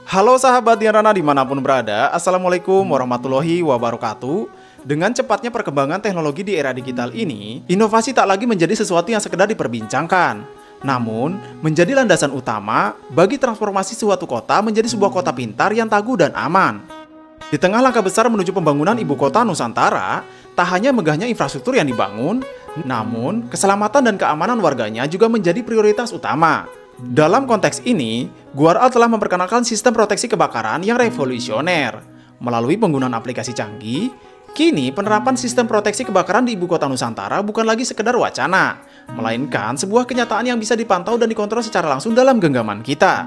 Halo sahabat Dian Rana dimanapun berada, Assalamualaikum warahmatullahi wabarakatuh. Dengan cepatnya perkembangan teknologi di era digital ini, inovasi tak lagi menjadi sesuatu yang sekedar diperbincangkan, namun menjadi landasan utama bagi transformasi suatu kota menjadi sebuah kota pintar yang tangguh dan aman. Di tengah langkah besar menuju pembangunan ibu kota Nusantara, tak hanya megahnya infrastruktur yang dibangun, namun keselamatan dan keamanan warganya juga menjadi prioritas utama. Dalam konteks ini, GuarAl telah memperkenalkan sistem proteksi kebakaran yang revolusioner. Melalui penggunaan aplikasi canggih, kini penerapan sistem proteksi kebakaran di ibu kota Nusantara bukan lagi sekedar wacana, melainkan sebuah kenyataan yang bisa dipantau dan dikontrol secara langsung dalam genggaman kita.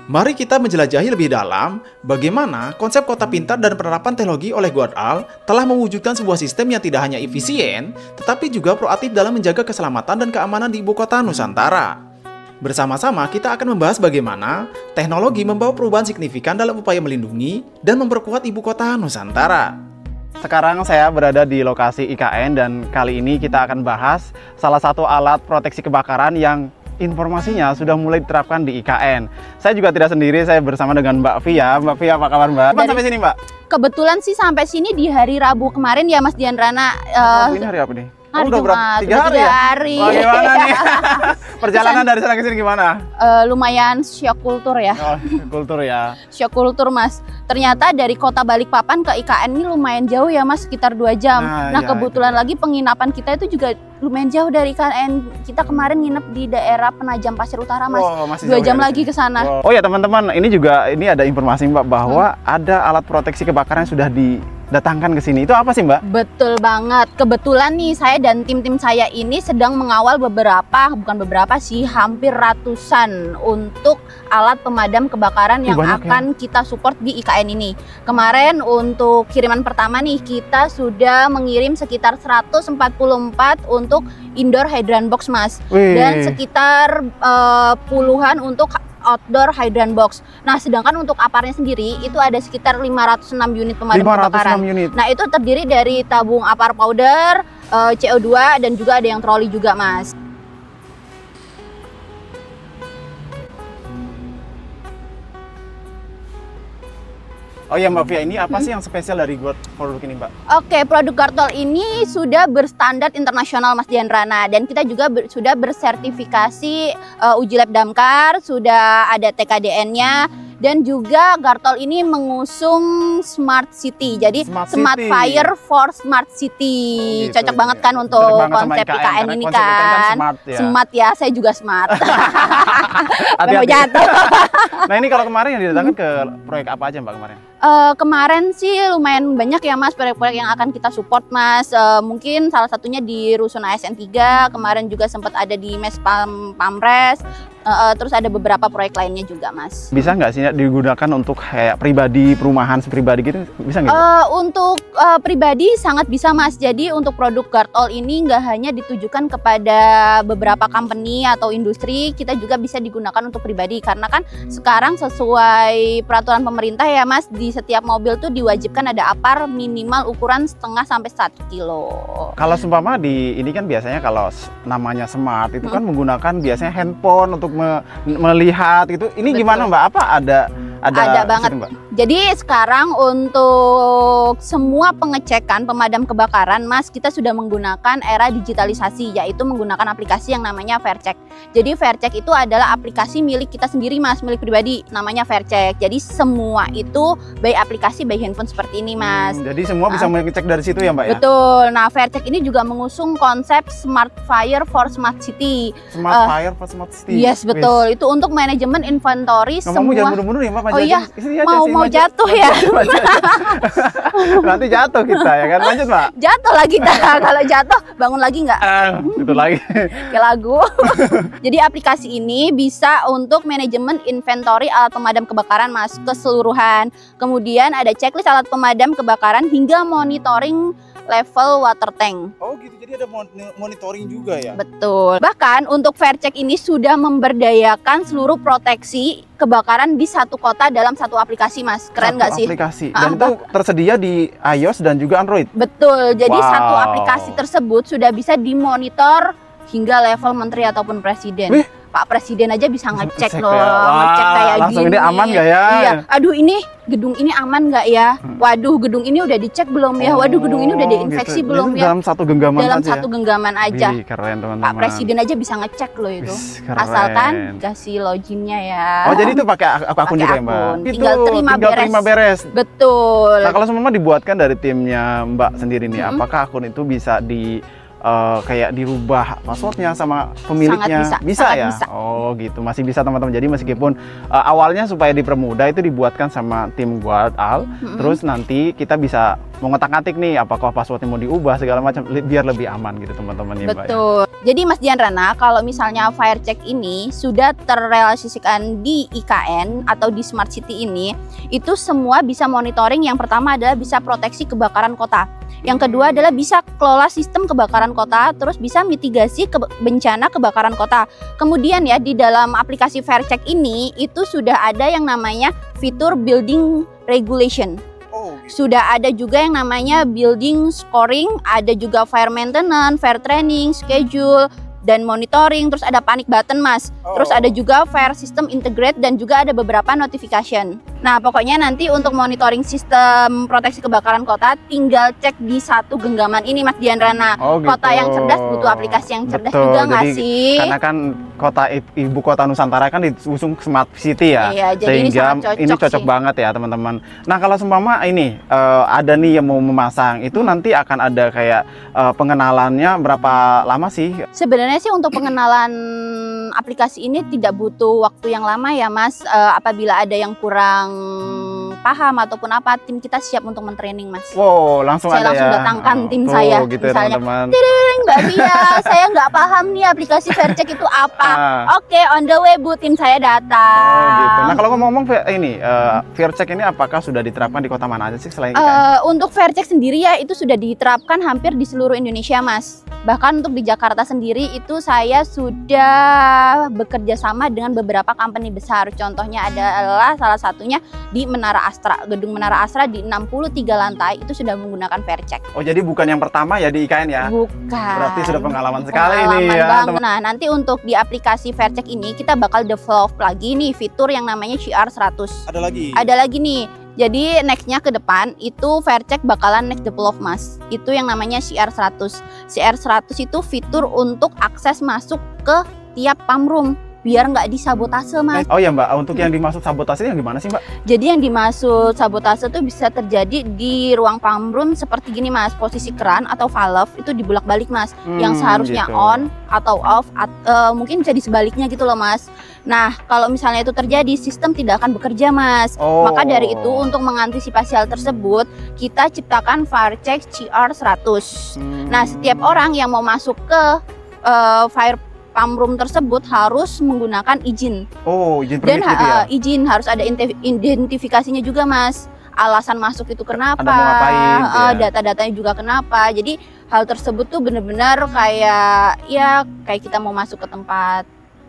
Mari kita menjelajahi lebih dalam bagaimana konsep kota pintar dan penerapan teknologi oleh GuarAl telah mewujudkan sebuah sistem yang tidak hanya efisien, tetapi juga proaktif dalam menjaga keselamatan dan keamanan di ibu kota Nusantara. Bersama-sama kita akan membahas bagaimana teknologi membawa perubahan signifikan dalam upaya melindungi dan memperkuat ibu kota Nusantara. Sekarang saya berada di lokasi IKN dan kali ini kita akan bahas salah satu alat proteksi kebakaran yang informasinya sudah mulai diterapkan di IKN. Saya juga tidak sendiri, saya bersama dengan Mbak Via. Mbak Via, apa kabar Mbak? Kapan sampai sini Mbak? Kebetulan sih sampai sini di hari Rabu kemarin ya Mas Dian Rana. Ini hari apa nih? Hari udah berapa? 3 hari ya? Wah, gimana nih? Perjalanan dari sana ke sini gimana? Lumayan syok kultur ya. Oh, kultur ya. Syok kultur Mas. Ternyata dari kota Balikpapan ke IKN ini lumayan jauh ya Mas, sekitar 2 jam. Nah ya, kebetulan lagi penginapan kita itu juga lumayan jauh dari IKN. Kita kemarin nginep di daerah Penajam Pasir Utara Mas. Oh, 2 jam lagi ke sana. Oh ya teman-teman, ini ada informasi Mbak bahwa ada alat proteksi kebakaran yang sudah datangkan ke sini. Itu apa sih Mbak? Betul banget. Kebetulan nih saya dan tim-tim saya ini sedang mengawal hampir ratusan untuk alat pemadam kebakaran yang akan kita support di IKN ini. Kemarin untuk kiriman pertama nih kita sudah mengirim sekitar 144 untuk indoor hydrant box Mas. Dan sekitar puluhan untuk outdoor hydrant box. Nah, sedangkan untuk aparnya sendiri itu ada sekitar 506 unit pemadam kebakaran. Nah, itu terdiri dari tabung apar powder, CO2 dan juga ada yang troli juga, Mas. Oh ya Mbak Via, ini apa sih yang spesial dari produk ini Mbak? Oke, produk GuarAl ini sudah berstandar internasional Mas Dian Rana, dan kita juga sudah bersertifikasi uji lab Damkar, sudah ada TKDN-nya, dan juga GuarAl ini mengusung Smart City, jadi Smart Fire for Smart City. Cocok banget kan untuk konsep IKN ini kan? Smart ya, saya juga smart. Mau jatuh. Nah ini kalau kemarin yang didatangkan ke proyek apa aja Mbak kemarin? Kemarin sih lumayan banyak ya Mas proyek-proyek yang akan kita support Mas. Mungkin salah satunya di Rusun ASN 3, kemarin juga sempat ada di Mes Pamres, terus ada beberapa proyek lainnya juga Mas. Bisa nggak sih digunakan untuk kayak pribadi, perumahan pribadi gitu, bisa nggak? Untuk pribadi sangat bisa Mas. Jadi untuk produk GuarAl ini nggak hanya ditujukan kepada beberapa company atau industri, kita juga bisa digunakan untuk pribadi. Karena kan sekarang sesuai peraturan pemerintah ya Mas, di setiap mobil tuh diwajibkan ada apar minimal ukuran 0,5 sampai 1 kilo. Kalau seumpama ini kan biasanya kalau namanya smart itu kan menggunakan biasanya handphone untuk melihat gitu. Ini betul. Gimana Mbak? Apa ada banget. Mbak? Jadi sekarang untuk semua pengecekan pemadam kebakaran Mas, kita sudah menggunakan era digitalisasi, yaitu menggunakan aplikasi yang namanya Faircheck. Jadi Faircheck itu adalah aplikasi milik kita sendiri Mas, milik pribadi, namanya Faircheck. Jadi semua itu by aplikasi, by handphone seperti ini Mas. Jadi semua bisa mengecek dari situ ya Mbak ya? Betul. Nah Faircheck ini juga mengusung konsep Smart Fire for Smart City. Smart Fire for Smart City? Yes betul. Itu untuk manajemen inventory semua. Jangan mundur-mundur ya Mbak. Oh iya, mau jatuh ya. Nanti jatuh kita ya kan. Lanjut Mbak. Jatuh lah kita. Kalau jatuh bangun lagi nggak? Itu lagi. Kayak lagu. Jadi aplikasi ini bisa untuk manajemen inventory alat pemadam kebakaran Mas, keseluruhan. Kemudian ada checklist alat pemadam kebakaran hingga monitoring level water tank. Oh gitu, jadi ada monitoring juga ya? Betul. Bahkan untuk Faircheck ini sudah memberdayakan seluruh proteksi kebakaran di satu kota dalam satu aplikasi Mas. Keren nggak sih? Aplikasi. Dan itu tersedia di iOS dan juga Android? Betul. Jadi satu aplikasi tersebut sudah bisa dimonitor hingga level menteri ataupun presiden. Pak Presiden aja bisa ngecek loh, ya. ngecek kayak langsung gini. ini aman nggak ya? Iya, aduh ini gedung ini aman nggak ya? Waduh, gedung ini udah dicek belum ya? Waduh, gedung ini udah diinfeksi gitu. belum Jadi ya? dalam satu genggaman Dalam saja satu genggaman aja. Wih, keren teman-teman. Pak Presiden aja bisa ngecek loh itu. Wih, keren. Asalkan kasih loginnya ya. Oh, jadi itu pakai akun juga ya, Mbak? akun. Itu Tinggal terima beres. Betul. Nah, kalau semua dibuatkan dari timnya Mbak sendiri nih, apakah akun itu bisa kayak dirubah passwordnya sama pemiliknya? Sangat Bisa sangat ya? bisa. Oh gitu, masih bisa teman-teman. Jadi meskipun awalnya supaya dipermudah itu dibuatkan sama tim Guard Al, terus nanti kita bisa mengotak-atik nih apakah passwordnya mau diubah segala macam biar lebih aman gitu teman-teman ya, Mbak. Betul. Jadi Mas Dianrana, kalau misalnya FireCheck ini sudah terrealisasikan di IKN atau di Smart City ini, itu semua bisa monitoring. Yang pertama adalah bisa proteksi kebakaran kota. Yang kedua adalah bisa kelola sistem kebakaran kota, terus bisa mitigasi bencana kebakaran kota. Kemudian ya di dalam aplikasi FireCheck ini itu sudah ada yang namanya fitur building regulation. Sudah ada juga yang namanya building scoring, ada juga fire maintenance, fire training, schedule, dan monitoring, terus ada panic button Mas. Terus ada juga fire system integrate dan juga ada beberapa notification. Nah, pokoknya nanti untuk monitoring sistem proteksi kebakaran kota tinggal cek di satu genggaman ini Mas Dianrana. Gitu. Kota yang cerdas butuh aplikasi yang cerdas. Betul. Juga nggak Jadi, sih? karena kan ibu kota Nusantara kan diusung Smart City ya. Iya, jadi sehingga ini cocok sih. banget ya teman-teman. Nah, kalau seumpama ini ada nih yang mau memasang, itu nanti akan ada kayak pengenalannya berapa lama sih? Sebenarnya sih untuk pengenalan aplikasi ini tidak butuh waktu yang lama ya Mas. Apabila ada yang kurang paham ataupun apa, tim kita siap untuk mentraining Mas. Wow, langsung Saya ada langsung ya. datangkan tim Tuh, saya. gitu Misalnya, ya teman-teman. Mbak Bia, saya nggak paham nih aplikasi FireCheck itu apa. Oke, on the way Bu, tim saya datang. Oh gitu. Nah, kalau ngomong-ngomong ini FireCheck ini apakah sudah diterapkan di kota mana aja sih selain IKN? Untuk FireCheck sendiri ya itu sudah diterapkan hampir di seluruh Indonesia Mas. Bahkan untuk di Jakarta sendiri itu saya sudah bekerja sama dengan beberapa company besar. Contohnya adalah salah satunya di Menara Astra. Gedung Menara Astra di 63 lantai itu sudah menggunakan FireCheck. Oh, jadi bukan yang pertama ya di IKN ya? Bukan. Berarti sudah pengalaman sekali Pengalaman nih ya. banget. Nah, nanti untuk di aplikasi FireCheck ini kita bakal develop lagi nih fitur yang namanya CR100. Ada lagi. Ada lagi nih. Jadi nextnya ke depan itu FireCheck bakalan next develop Mas. Itu yang namanya CR100. CR100 itu fitur untuk akses masuk ke tiap pump room biar nggak disabotase Mas. Oh ya Mbak, untuk yang dimaksud sabotase yang gimana sih Mbak? Jadi yang dimaksud sabotase itu bisa terjadi di ruang pump room seperti gini Mas. Posisi keran atau valve itu dibulak-balik Mas. Yang seharusnya gitu. on atau off, mungkin bisa di sebaliknya gitu loh Mas. Nah, kalau misalnya itu terjadi, sistem tidak akan bekerja Mas. Oh. Maka dari itu untuk mengantisipasi hal tersebut, kita ciptakan FireCheck CR100. Nah, setiap orang yang mau masuk ke fire pump room tersebut harus menggunakan izin. Oh, izin Dan permit gitu ya? izin harus ada identifikasinya juga Mas. Alasan masuk itu kenapa, Anda mau ngapain, ya. data-datanya juga kenapa. Jadi hal tersebut tuh bener-bener kayak kita mau masuk ke tempat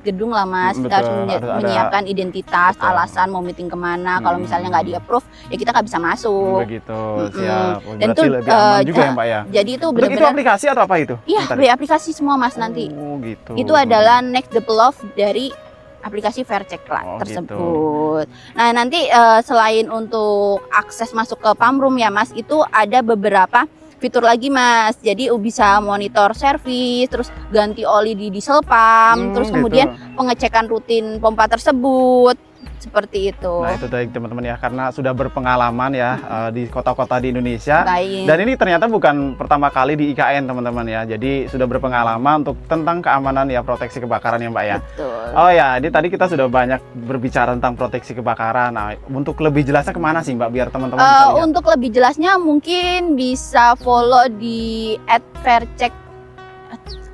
gedung lah Mas. Kita harus menyiapkan identitas, alasan mau meeting kemana. Kalau misalnya nggak di-approve, ya kita nggak bisa masuk. Begitu, siap. Oh, Dan berarti itu lebih aman juga ya Mbak ya? Jadi itu Itu benar-benar aplikasi atau apa itu? Iya, aplikasi semua Mas nanti. Oh gitu. Itu adalah next develop dari aplikasi FireCheck lah tersebut. Nah, nanti selain untuk akses masuk ke pump room ya Mas, itu ada beberapa fitur lagi Mas. Jadi bisa monitor servis, terus ganti oli di diesel pump, terus kemudian pengecekan rutin pompa tersebut. Seperti itu. Nah, itu tadi teman-teman ya, karena sudah berpengalaman ya di kota-kota di Indonesia. Baik. Dan ini ternyata bukan pertama kali di IKN teman-teman ya. Jadi sudah berpengalaman untuk tentang keamanan ya, proteksi kebakaran ya Mbak ya. Betul. Oh ya, ini tadi kita sudah banyak berbicara tentang proteksi kebakaran. Nah, untuk lebih jelasnya kemana sih Mbak biar teman-teman bisa lihat? Untuk lebih jelasnya mungkin bisa follow di @FireCheck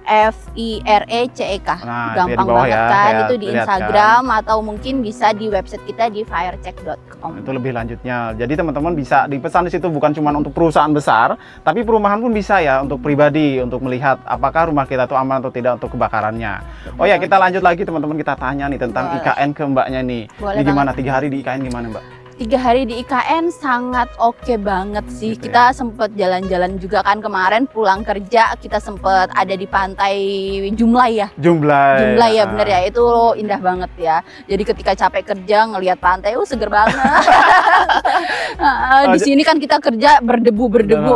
FIRECEK. Nah, gampang banget ya, kan itu di Instagram kan. Atau mungkin bisa di website kita di firecheck.com. Itu lebih lanjutnya. Jadi teman-teman bisa dipesan di situ, bukan cuma untuk perusahaan besar, tapi perumahan pun bisa ya, untuk pribadi, untuk melihat apakah rumah kita itu aman atau tidak untuk kebakarannya. Oh ya, kita lanjut lagi teman-teman, kita tanya nih tentang IKN ke Mbaknya nih. Boleh ini gimana 3 hari di IKN gimana Mbak? 3 hari di IKN sangat oke banget sih. Gitu Kita sempet jalan-jalan juga kan kemarin pulang kerja, kita sempet ada di pantai Jumlai ya. Jumlah Ya bener ya, itu indah banget ya. Jadi ketika capek kerja ngelihat pantai, seger banget. Di sini kan kita kerja berdebu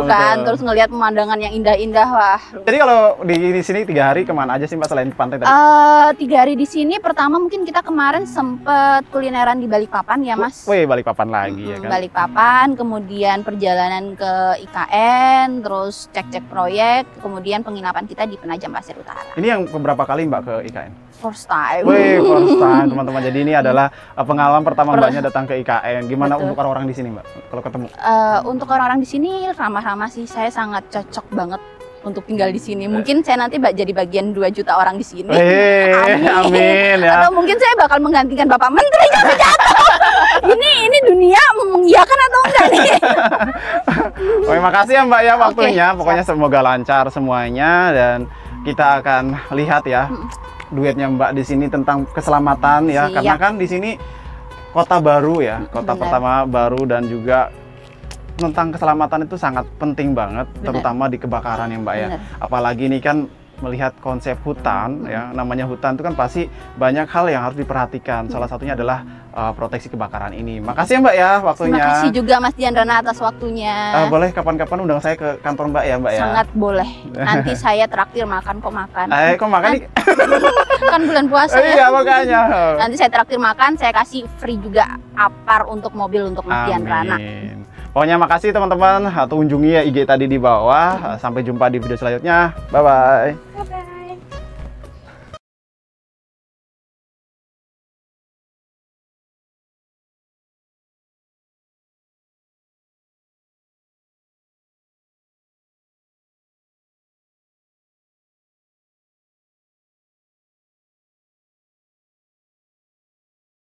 kan, terus ngelihat pemandangan yang indah-indah. Wah. Jadi kalau di sini 3 hari kemana aja sih Mbak selain pantai tadi? 3 hari di sini, pertama mungkin kita kemarin sempet kulineran di Balikpapan ya Mas. Wih, Balikpapan lagi ya kan. Balikpapan, kemudian perjalanan ke IKN, terus cek-cek proyek, kemudian penginapan kita di Penajam Pasir Utara. Ini yang beberapa kali Mbak ke IKN? First time. Wih, first time teman-teman. Jadi ini adalah pengalaman pertama Mbaknya datang ke IKN. Gimana untuk orang-orang di sini Mbak kalau ketemu? Untuk orang-orang di sini ramah-ramah sih, saya sangat cocok banget untuk tinggal di sini. Mungkin saya nanti jadi bagian 2 juta orang di sini. Amin ya. Atau mungkin saya bakal menggantikan Bapak Menteri jatuh-jatuh. ini dunia mengiyakan atau enggak nih? Terima kasih ya Mbak ya waktunya. Oke, Pokoknya semoga lancar semuanya dan kita akan lihat ya duetnya Mbak di sini tentang keselamatan ya. Siap. Karena kan di sini kota baru ya, kota Benar. pertama baru dan juga tentang keselamatan itu sangat penting banget, terutama di kebakaran ya Mbak ya. Benar. Apalagi ini kan melihat konsep hutan ya, namanya hutan itu kan pasti banyak hal yang harus diperhatikan. Salah satunya adalah proteksi kebakaran ini. Makasih ya Mbak ya waktunya. Terima kasih juga Mas Diandrana atas waktunya. Boleh kapan-kapan undang saya ke kantor Mbak ya Mbak ya. Sangat boleh. Nanti saya traktir makan kok makan. Kok makan nih? Kan bulan puasa ya. Iya makanya. Nanti saya traktir makan, saya kasih free juga apar untuk mobil untuk Mas Diandrana. Amin. Pokoknya makasih teman-teman. Kunjungi ya IG tadi di bawah. Sampai jumpa di video selanjutnya. Bye-bye.